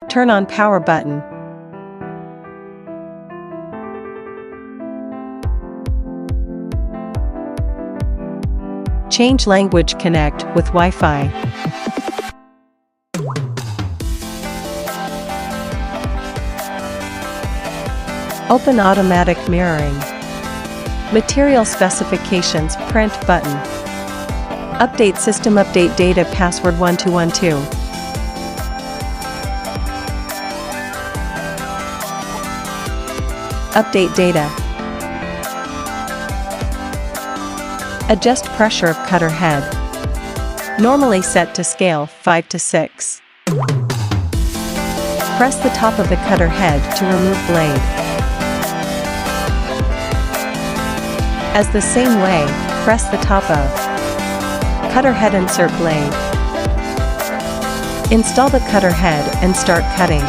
Turn on power button. Change language, connect with Wi-Fi. Open automatic mirroring. Material specifications, print button. Update system, update data password 1212. Update data. Adjust pressure of cutter head. Normally set to scale 5:6. Press the top of the cutter head to remove blade. As the same way, press the top of cutter head, insert blade. Install the cutter head and start cutting.